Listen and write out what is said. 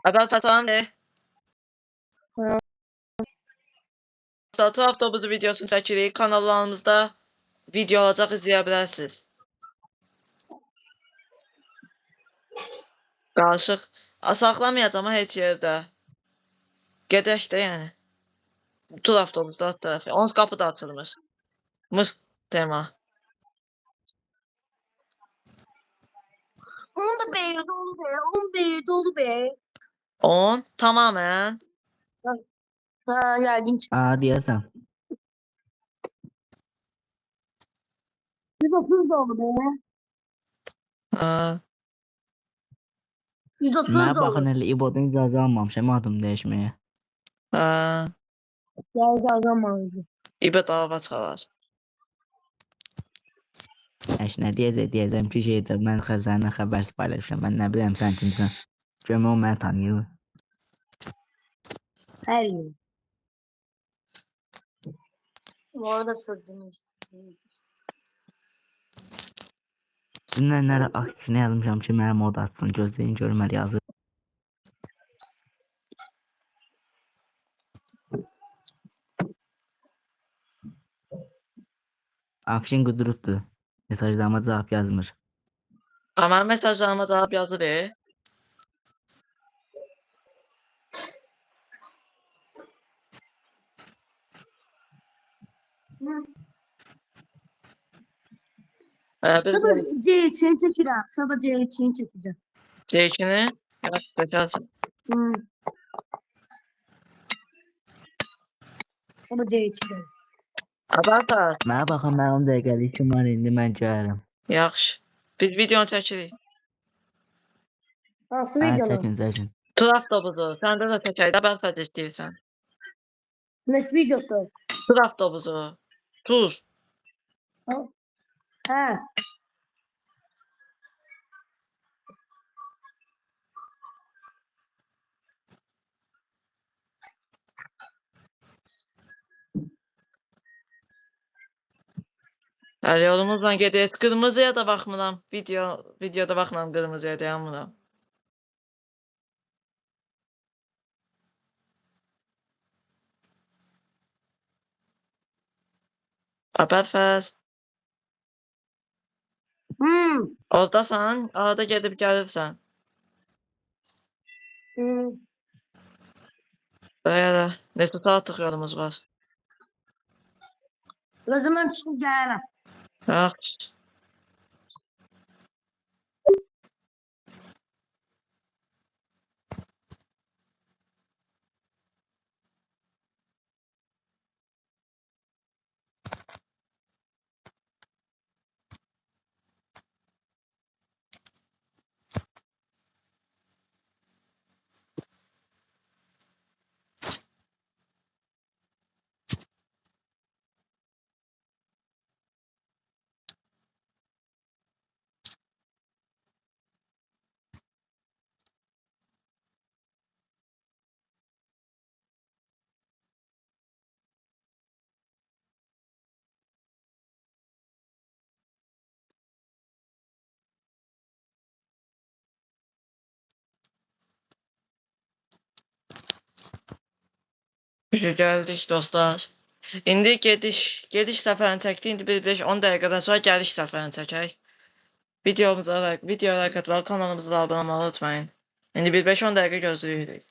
Əvvəl Fətan de. Ha. Tur avtobusu videosunu çəkirik. Kanallarımızda video olacaq, izləyə bilərsiniz. Qarışıq. Saxlamayacağım heç yerdə. Gedək də yəni. Tur avtobusu alt tərəfi. Onun qapı da açılmış. Mıx tema. Onu da be, dolu be, onu be, dolu be. 10 tamamen. Ha, yəqin ki. Deyəsən. 130 dolu be. Ha. 130 Mənə dolu. baxın elə İbodan icazə almamışam adımı dəyişməyə. Ha. Gəl qazanmalıydı. İbə dava çıxar. Əş nə deyəcəm ki şeydə mən Xəzərindən xəbərsiz paylaşmışam. Mən nə biləm sən kimsən. Görmə o məni tanıyır. Hər yer. Bu arada sözünü istedim. Dinlənlərə akşinə yazmışam ki mənim mod atsın. Gözləyin görməli yazır. Akşin qudurubdur. Mesajlarıma cavab yazmır. Amma mesajlarıma cavab yazdı be. Biz Sabah C2'ni çəkirəm. Sabah C2'ni çəkəcəm. C2'ni çəkərsən. Sabah C2'də. Abartar. Mənə baxın mən 10 dəqiqəlik kim var indi mən gələrəm. Yaxşı. Biz videonu çəkirik. Hansı videonu? Çəkin. Tur avtobusu. Səndə də çəkək də bəlkə istəyirsən. Nə videosu? Tur avtobusu. Tur. Hə. Hə, yolumuzla gedirik. Qırmızıya da baxmıram. Videoda baxmıram qırmızıya dayanmıram. Abarfəz. Oradasan, arada gedib gəlirsən. Buraya da neçə saatlıq yolumuz var. O zaman çıxıb gəlirəm. Yaxşı. Gəldik dostlar. İndi gediş səfərini çəkdik. İndi biz 5-10 dəqiqədən sonra gəliş səfərini çəkək. Videoya like atmağı, kanalımıza da abunə olmağı unutmayın. İndi bir 5-10 dəqiqə gözləyirik.